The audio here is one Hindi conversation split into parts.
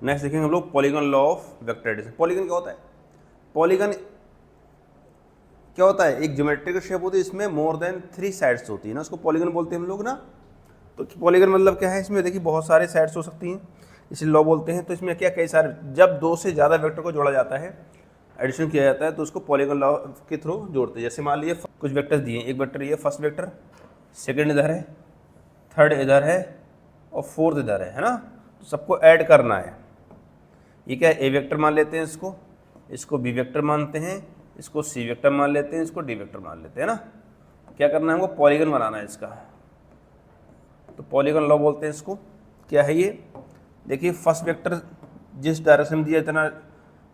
नेक्स्ट देखेंगे हम लोग polygon law of vector addition. Polygon क्या होता है? पॉलीगन क्या होता है? एक ज्योमेट्रिकल शेप होती है, इसमें मोर देन 3 साइड्स होती है ना, उसको पॉलीगन बोलते हैं हम लोग ना। तो पॉलीगन मतलब क्या है? इसमें देखिए बहुत सारे साइड्स हो सकती हैं, इसे लॉ बोलते हैं। तो इसमें क्या कई सारे, जब 2 से ज़्यादा वेक्टर को जोड़ा जाता है, एडिशन किया जाता है, तो उसको पॉलीगन लॉ के थ्रू जोड़ते हैं। जैसे मान लीजिए कुछ वेक्टर्स दिए, एक वेक्टर ये फर्स्ट वेक्टर, सेकेंड इधर है, थर्ड इधर है और फोर्थ इधर है ना। तो सबको ऐड करना है। ये क्या है? ए वेक्टर मान लेते हैं इसको, इसको बी वेक्टर मानते हैं, इसको सी वेक्टर मान लेते हैं, इसको डी वेक्टर मान लेते हैं ना। क्या करना है हमको? पॉलीगन बनाना है इसका। तो पॉलीगन लॉ बोलते हैं इसको। क्या है ये? देखिए फर्स्ट वेक्टर जिस डायरेक्शन में दिया, इतना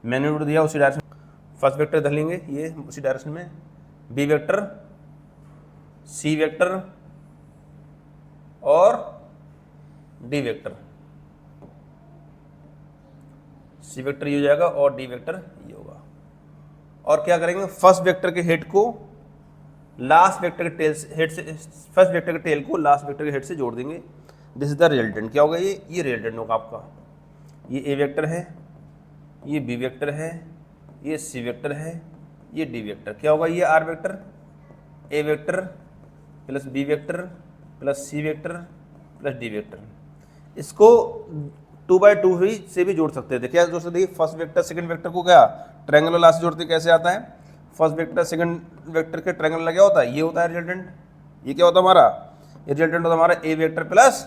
मैग्नीट्यूड दिया, उसी डायरेक्शन फर्स्ट वेक्टर इधर लेंगे, ये उसी डायरेक्शन में, बी वेक्टर, सी वेक्टर और डी वेक्टर। सी वेक्टर ये हो जाएगा और डी वेक्टर ये होगा। और क्या करेंगे? फर्स्ट वेक्टर के हेड को लास्ट वेक्टर के टेल से, हेड से, फर्स्ट वेक्टर के टेल को लास्ट वेक्टर के हेड से जोड़ देंगे। This is the resultant. क्या होगा? ये रिजल्टेंट होगा आपका। ये ए वेक्टर है, ये बी वेक्टर है, ये सी वेक्टर है, ये डी वेक्टर। क्या होगा? ये R vector, A vector plus B vector plus C vector plus D vector. इसको 2x2 से भी जोड़ सकते थे। क्या जोड़ सकते? फर्स्ट वेक्टर सेकंड वेक्टर को क्या ट्रायंगल लास्ट जोड़ते कैसे आता है? फर्स्ट वेक्टर सेकंड वेक्टर के ट्रायंगल क्या होता है? ये होता है रिजल्टेंट। ये क्या होता है हमारा? ये रिजल्टेंट होता है हमारा ए vector plus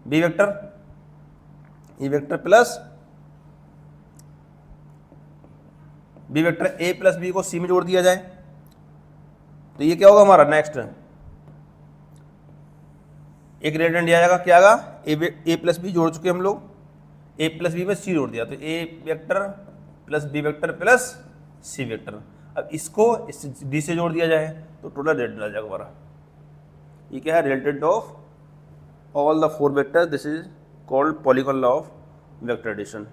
B vector, A vector plus B vector, A plus B को सी में जोड़ दिया जाए तो ये क्या होगा हमारा? नेक्स्ट एक रिजल्टेंट दिया जाएगा, क्या आएगा? ए प्लस बी जोड़ चुके हम लोग, ए प्लस बी में सी जोड़ दिया, तो A vector plus B vector plus C vector. अब इसको इस डी से जोड़ दिया जाए तो टोटल रिजल्टेंट आ जाएगा हमारा। ये क्या है? Resultant of all the 4 vectors. This is called polygon law of vector addition.